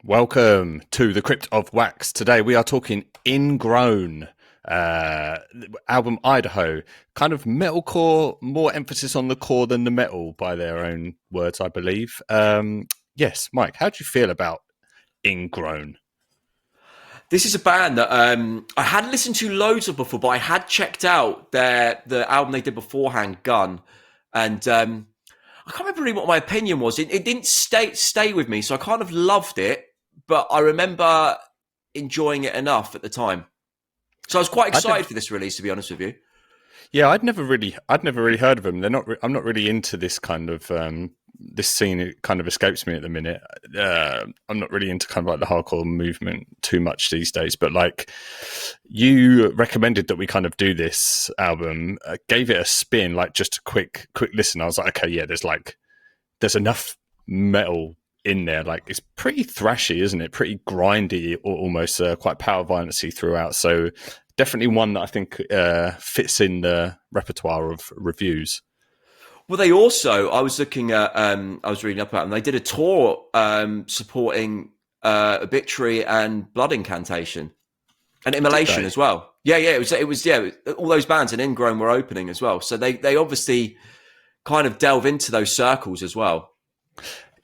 Welcome to the Crypt of Wax. Today we are talking Ingrown, album Idaho, kind of metalcore, more emphasis on the core than the metal by their own words, I believe. Yes, Mike, how do you feel about Ingrown? This is a band that I hadn't listened to loads of before, but I had checked out the album they did beforehand, Gun, and I can't remember really what my opinion was. It didn't stay with me, so I kind of loved it, but I remember enjoying it enough at the time. So I was quite I'd never, excited for this release, to be honest with you. yeah, I'd never really heard of them. I'm not really into this kind of this scene. It kind of escapes me at the minute. I'm not really into kind of like the hardcore movement too much these days. But like, you recommended that we kind of do this album, gave it a spin, like just a quick listen. I was like, okay, yeah, there's enough metal in there. Like, it's pretty thrashy, isn't it? Pretty grindy, or almost quite power violency throughout. So definitely one that I think fits in the repertoire of reviews. Well, they also, I was looking at, I was reading up about them. They did a tour supporting Obituary and Blood Incantation and Did Immolation they? as well. Yeah, yeah, it was all those bands and Ingrown were opening as well. So they obviously kind of delve into those circles as well.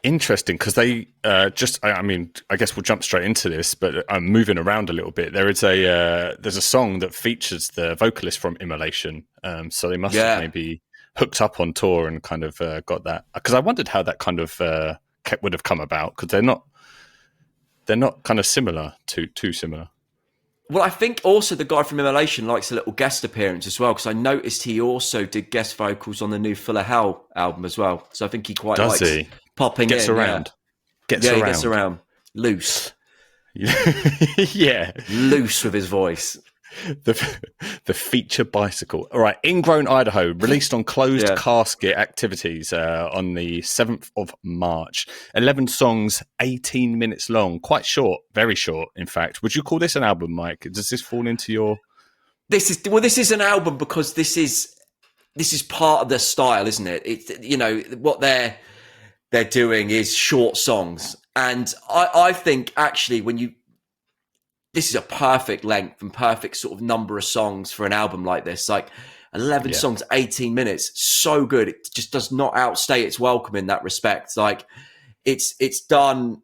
Interesting, because they I mean, I guess we'll jump straight into this, but I'm moving around a little bit. There's a song that features the vocalist from Immolation, so they must have Yeah. maybe hooked up on tour and kind of got that. Because I wondered how that kind of would have come about, because they're not kind of similar, too similar. Well, I think also the guy from Immolation likes a little guest appearance as well, because I noticed he also did guest vocals on the new Full of Hell album as well. So I think he quite Does likes he? popping Gets in. Yeah, around. Gets yeah, he gets around. around loose, Yeah. loose with his voice. the the feature bicycle. All right, Ingrown Idaho, released on Closed Yeah. Casket Activities on the 7th of March. 11 songs, 18 minutes long. Quite short, very short, in fact. Would you call this an album, Mike? Does this fall into your... This is an album because this is part of their style, isn't it? It's, you know, what they're doing is short songs, and I think actually this is a perfect length and perfect sort of number of songs for an album like this. Like 11 Yeah, songs, 18 minutes, so good. It just does not outstay its welcome in that respect. Like it's done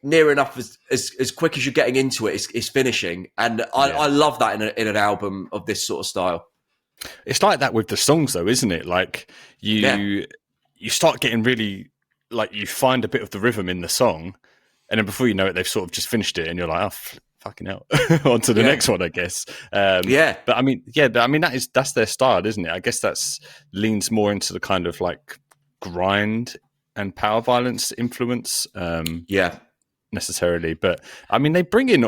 near enough as quick as you're getting into it. It's finishing, and yeah. I love that in an album of this sort of style. It's like that with the songs, though, isn't it? Like, Yeah, you start getting really... Like, you find a bit of the rhythm in the song, and then before you know it, they've sort of just finished it, and you're like, oh, fucking hell, on to the yeah, next one, I guess. yeah. But I mean, yeah, I mean that's their style, isn't it? I guess that's leans more into the kind of like grind and power violence influence, Yeah. necessarily. But I mean, they bring in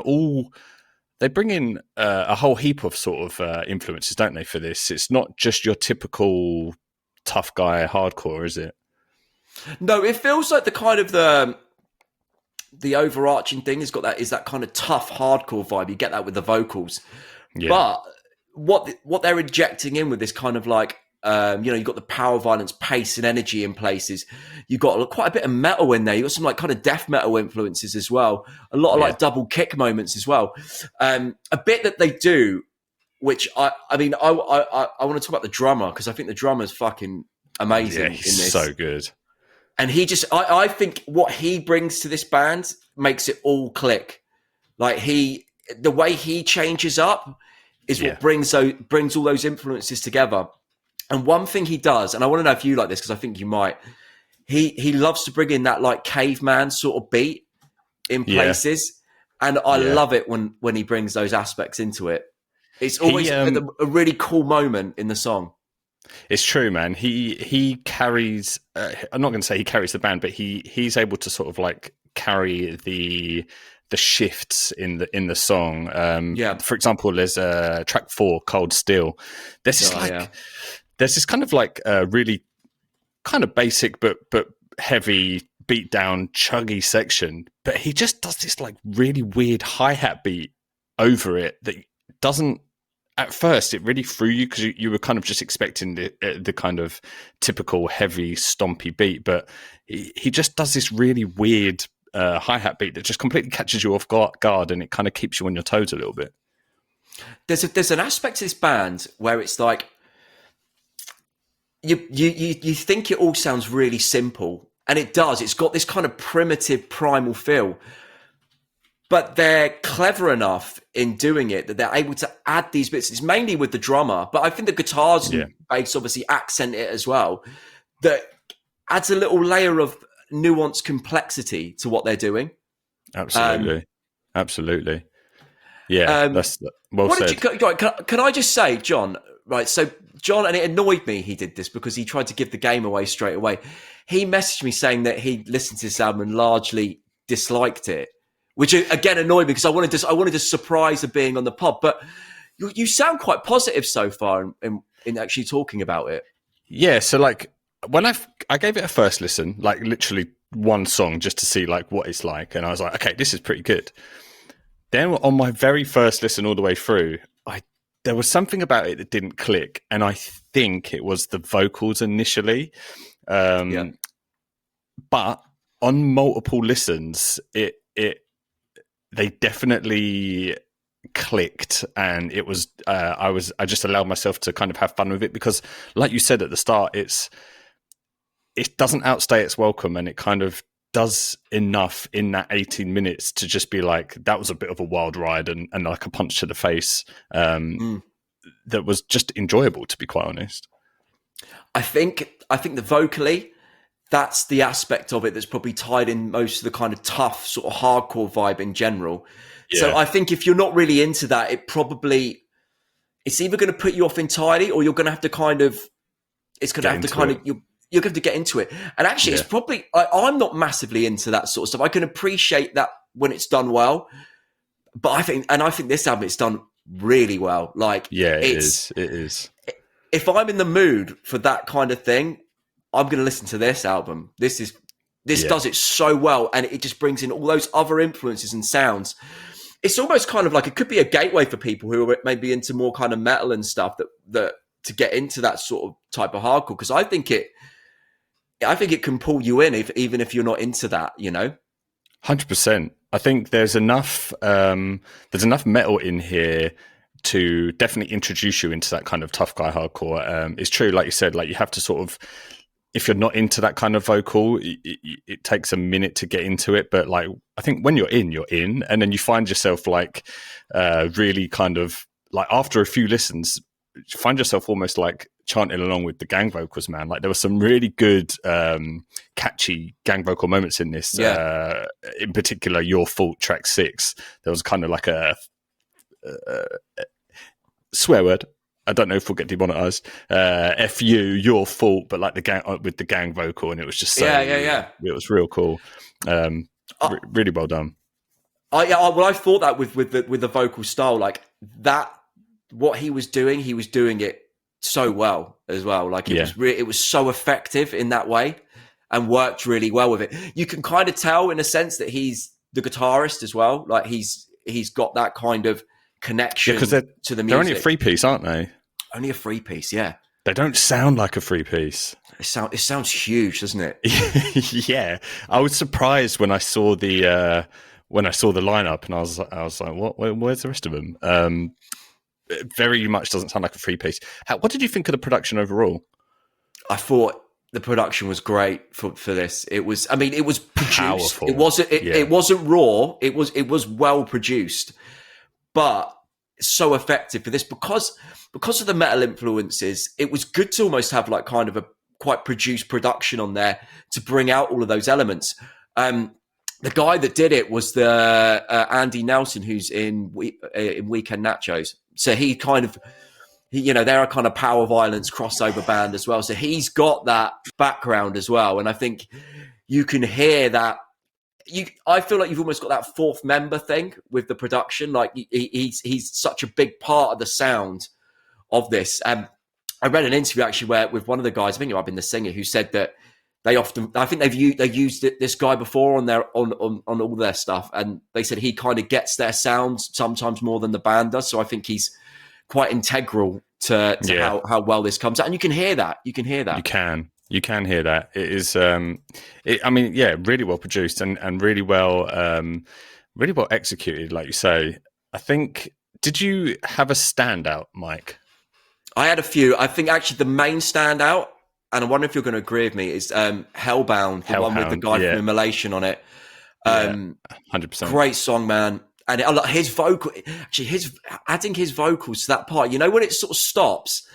a whole heap of sort of influences, don't they? For this, it's not just your typical tough guy hardcore, is it? No, it feels like the kind of the overarching thing has got that kind of tough hardcore vibe. You get that with the vocals, Yeah, but what they're injecting in with this kind of like you've got the power violence, pace, and energy in places. You've got quite a bit of metal in there. You've got some like kind of death metal influences as well. A lot of yeah, like double kick moments as well. A bit that they do, which I mean, I want to talk about the drummer because I think the drummer's fucking yeah. amazing in He's this. so good. And he just, I think what he brings to this band makes it all click. Like the way he changes up is Yeah. what brings all those influences together. And one thing he does, and I want to know if you like this because I think you might. He loves to bring in that like caveman sort of beat in Yeah, places, and I yeah. love it when he brings those aspects into it. It's He always a really cool moment in the song. It's true, man. He carries. I'm not going to say he carries the band, but he's able to sort of like carry the shifts in the song. Yeah. For example, there's track 4, Cold Steel. There's this Oh yeah. there's this kind of like really kind of basic but heavy beat down chuggy section, but he just does this like really weird hi-hat beat over it that doesn't... At first, it really threw you because you were kind of just expecting the kind of typical heavy, stompy beat, but he just does this really weird hi-hat beat that just completely catches you off guard, and it kind of keeps you on your toes a little bit. There's an aspect to this band where it's like you think it all sounds really simple, and it does. It's got this kind of primitive, primal feel, but they're clever enough in doing it that they're able to add these bits. It's mainly with the drummer, but I think the guitars and bass obviously accent it as well. That adds a little layer of nuanced complexity to what they're doing. Absolutely. Yeah, that's well said. Can I just say, John, right, so John, and it annoyed me he did this because he tried to give the game away straight away. He messaged me saying that he listened to this album and largely disliked it, which again annoyed me because I wanted to surprise of being on the pod. But you sound quite positive so far in actually talking about it. Yeah, so like when I gave it a first listen, like literally one song just to see like what it's like, and I was like, okay, this is pretty good. Then on my very first listen all the way through, there was something about it that didn't click, and I think it was the vocals initially. But on multiple listens, they definitely clicked, and it was I just allowed myself to kind of have fun with it because, like you said at the start, it doesn't outstay its welcome, and it kind of does enough in that 18 minutes to just be like, that was a bit of a wild ride and like a punch to the face that was just enjoyable, to be quite honest. I think the vocally, that's the aspect of it that's probably tied in most of the kind of tough sort of hardcore vibe in general. Yeah. So I think if you're not really into that, it's either going to put you off entirely, or you're going to have to you're going to get into it. And actually, it's probably, I'm not massively into that sort of stuff. I can appreciate that when it's done well, but I think this album, it's done really well. Like, it is. If I'm in the mood for that kind of thing, I'm going to listen to this album. This does it so well. And it just brings in all those other influences and sounds. It's almost kind of like, it could be a gateway for people who are maybe into more kind of metal and stuff that to get into that sort of type of hardcore. Cause I think it can pull you in even if you're not into that, 100%. I think there's enough metal in here to definitely introduce you into that kind of tough guy hardcore. It's true, like you said, like you have to sort of, if you're not into that kind of vocal, it takes a minute to get into it. But like, I think when you're in, and then you find yourself like really kind of like after a few listens, you find yourself almost like chanting along with the gang vocals, man. Like there were some really good, catchy gang vocal moments in this. In particular, Your Fault, track 6. There was kind of like a swear word. I don't know if we'll get demonetized. F you, your fault, but like the gang with the gang vocal, and it was just so, it was real cool. Really well done. I thought that with the vocal style, like that, what he was doing it so well as well. Like it was so effective in that way and worked really well with it. You can kind of tell in a sense that he's the guitarist as well. Like he's got that kind of connection to the music. They're only a 3-piece, aren't they? Only a 3-piece, yeah. They don't sound like a 3-piece. It sounds huge, doesn't it? Yeah, I was surprised when I saw the lineup, and I was like, what? Where's the rest of them? It very much doesn't sound like a 3-piece. What did you think of the production overall? I thought the production was great for this. It was produced. Powerful. It wasn't raw. It was well produced, but so effective for this because of the metal influences. It was good to almost have like kind of a quite produced production on there to bring out all of those elements. The guy that did it was the Andy Nelson, who's in Weekend Nachos. So they're a kind of power violence crossover band as well. So he's got that background as well. And I think you can hear that. I feel like you've almost got that fourth member thing with the production. Like he's such a big part of the sound of this. I read an interview actually with one of the guys, I think it might have been the singer, who said that they used this guy before on all their stuff, and they said he kind of gets their sound sometimes more than the band does. So I think he's quite integral to how well this comes out, and you can hear that. You can. You can hear that. It is. I mean, yeah, really well produced and really well executed. Like you say, I think. Did you have a standout, Mike? I had a few. I think actually the main standout, and I wonder if you're going to agree with me, is Hellbound, the one with the Hellhound. guy Yeah, from Immolation on it. yeah, 100%. Great song, man. And I like his vocal, actually, adding his vocals to that part. You know when it sort of stops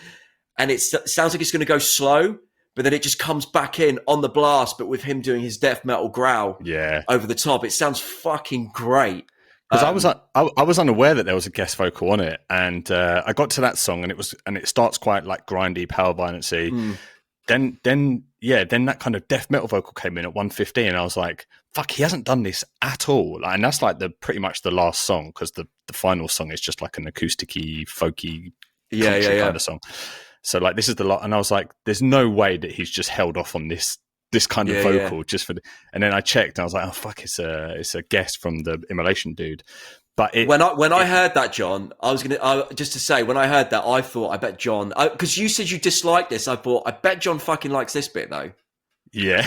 and it sounds like it's going to go slow, but then it just comes back in on the blast, but with him doing his death metal growl Yeah, over the top. It sounds fucking great. because I was unaware that there was a guest vocal on it, and I got to that song, and it starts quite like grindy, power violency. Then that kind of death metal vocal came in at 1:15, and I was like, "Fuck, he hasn't done this at all." And that's like pretty much the last song, because the final song is just like an acousticy, folky, kind of song. So like this is the lot, and I was like, "There's no way that he's just held off on this kind of vocal just for." And then I checked, and I was like, "Oh fuck, it's a guest from the Immolation dude." But when I heard that, John, I was gonna just to say when I heard that, I thought I bet John, because you said you disliked this. I thought I bet John fucking likes this bit though. Yeah,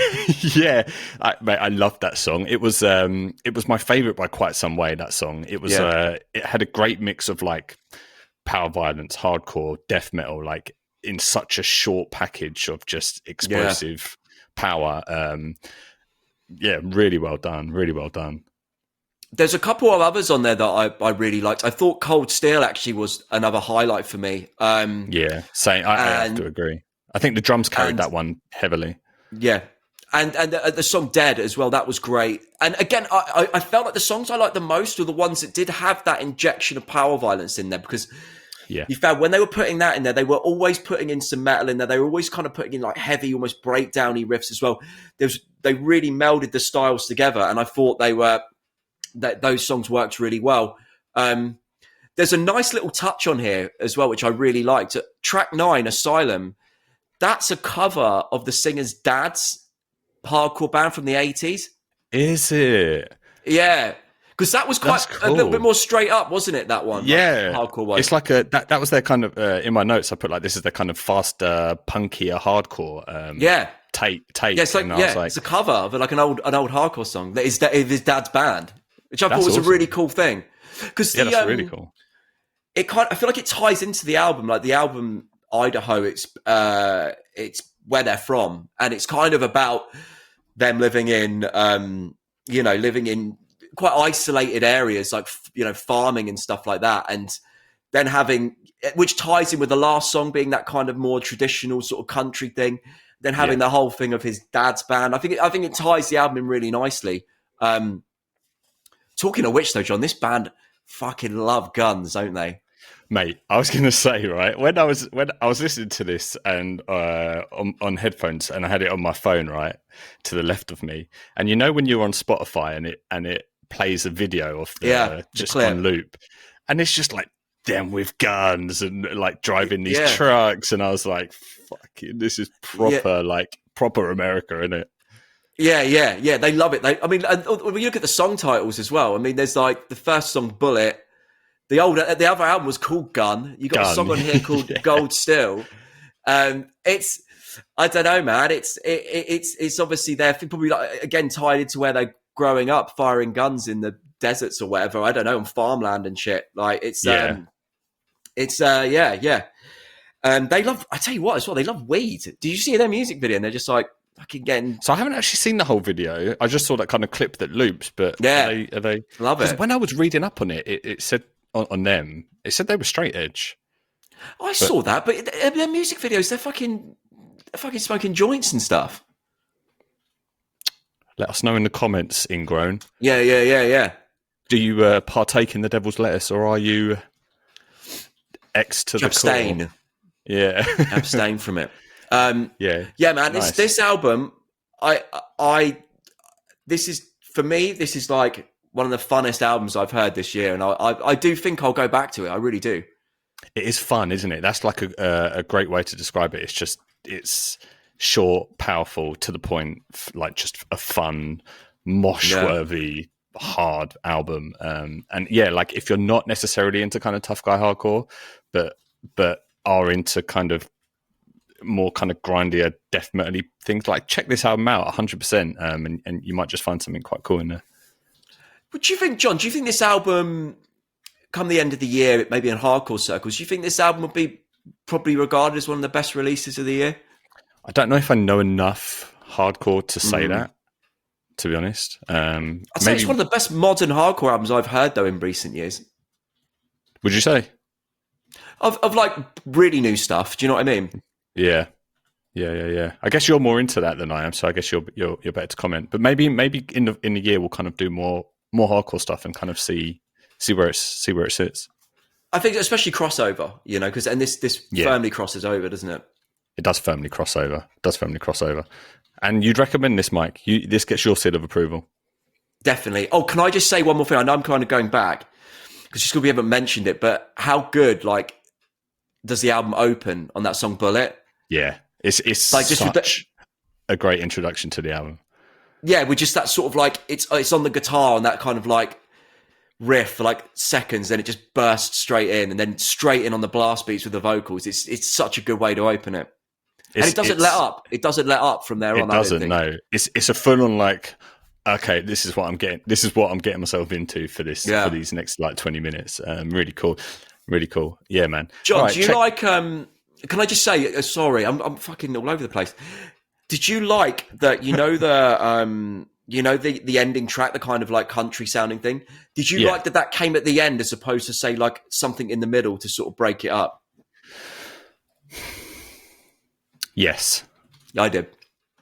yeah, mate, I loved that song. It was my favorite by quite some way. That song, it had a great mix of like power violence, hardcore, death metal, like in such a short package of just explosive power. Really well done, really well done. There's a couple of others on there that I really liked. I thought Cold Steel actually was another highlight for me. Same. I have to agree. I think the drums carried that one heavily. Yeah. And the song Dead as well, that was great. And again, I felt like the songs I liked the most were the ones that did have that injection of power violence in there, because you found when they were putting that in there, they were always putting in some metal in there. They were always kind of putting in like heavy, almost breakdowny riffs as well. They really melded the styles together, and I thought those songs worked really well. There's a nice little touch on here as well, which I really liked. Track 9, Asylum, that's a cover of the singer's dad's hardcore band from the 80s. Is it? Yeah. Because that was quite a little bit more straight up, wasn't it, that one? Yeah. Like, hardcore one. It's like that was their kind of, in my notes, I put like, this is their kind of faster, punkier, hardcore tape. Yeah, it's it's a cover of like an old hardcore song that is his dad's band, which I thought was awesome. A really cool thing. Because that's really cool. I feel like it ties into the album, like the album Idaho. It's where they're from, and it's kind of about them living in quite isolated areas, like farming and stuff like that, and then which ties in with the last song being that kind of more traditional sort of country thing. Then having the whole thing of his dad's band, I think it ties the album in really nicely. Talking of which, though, John, this band fucking love guns, don't they? Mate, I was going to say, right, when I was listening to this and on headphones, and I had it on my phone, right, to the left of me, and when you're on Spotify and it plays a video of just on loop, and it's just like them with guns and like driving these trucks, and I was like, fucking, this is proper America, isn't it? Yeah, they love it. When you look at the song titles as well, I mean, there's like the first song, Bullet. The other album was called Gun. You got a song on here called Gold Still. It's, I don't know, man. It's obviously they're probably like, again tied into where they're growing up, firing guns in the deserts or whatever. I don't know, on farmland and shit. Like they love. I tell you what, as well, they love weed. Did you see their music video? And they're just like fucking getting. So I haven't actually seen the whole video. I just saw that kind of clip that loops. But are they love it? When I was reading up on it, it said. On them, it said they were straight edge. I saw that, but their music videos, they're fucking smoking joints and stuff. Let us know in the comments, Ingrown. Yeah. Do you partake in the devil's lettuce, or are you X to the abstain? Core? Yeah, abstain from it. Man. Nice. This album, this is like one of the funnest albums I've heard this year, and I do think I'll go back to it. I really do. It is fun, isn't it? That's like a great way to describe it. It's short, powerful, to the point, like just a fun, mosh-worthy, hard album. Like if you're not necessarily into kind of tough guy hardcore, but are into kind of more kind of grindier death metal things, like check this album out 100%, and you might just find something quite cool in there. What do you think, John? Do you think this album, come the end of the year, maybe in hardcore circles, do you think this album would be probably regarded as one of the best releases of the year? I don't know if I know enough hardcore to say that, to be honest. I'd say it's one of the best modern hardcore albums I've heard, though, in recent years. Would you say? Of like really new stuff. Do you know what I mean? Yeah. I guess you're more into that than I am, so I guess you're better to comment. But maybe in the year we'll kind of do more hardcore stuff and kind of see where it sits. I think especially crossover, because this firmly crosses over, doesn't it? It does firmly cross over. And you'd recommend this, Mike? This gets your seal of approval. Definitely. Oh, can I just say one more thing? I know I'm kind of going back because just because we haven't mentioned it, but how good does the album open on that song Bullet? Yeah, it's like just such a great introduction to the album. Yeah, with just that sort of it's on the guitar and that kind of riff for seconds, then it just bursts straight in, and then straight in on the blast beats with the vocals. It's such a good way to open it, and it doesn't let up. It doesn't let up from there on. It doesn't. No, it's a full on okay, this is what I'm getting. This is what I'm getting myself into for this for these next 20 minutes. Really cool. Yeah, man. John, right, do you like? Can I just say? Sorry, I'm fucking all over the place. Did you like that? The ending track, the kind of country sounding thing. Did you like that came at the end as opposed to say something in the middle to sort of break it up? Yes, I did.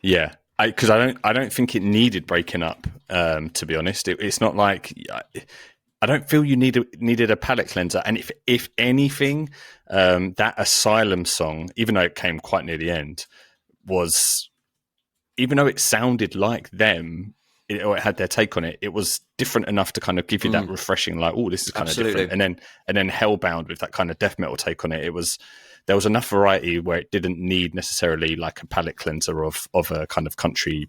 Yeah, because I don't think it needed breaking up. To be honest, it's not like I don't feel you needed a palate cleanser. And if anything, that Asylum song, even though it came quite near the end, was, even though it sounded like them, or it had their take on it, it was different enough to kind of give you that refreshing, this is kind of different. And then Hellbound with that kind of death metal take on it, there was enough variety where it didn't need necessarily a palate cleanser of a kind of country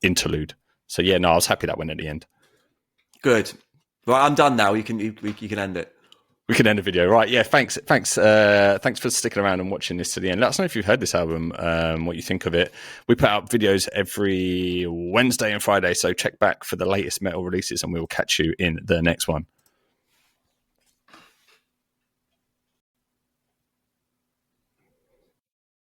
interlude. So yeah, no, I was happy that went at the end. Good. Right, I'm done now. You can end it. We can end the video, right? Yeah, thanks for sticking around and watching this to the end. Let us know if you've heard this album, what you think of it. We put out videos every Wednesday and Friday, so check back for the latest metal releases, and we will catch you in the next one.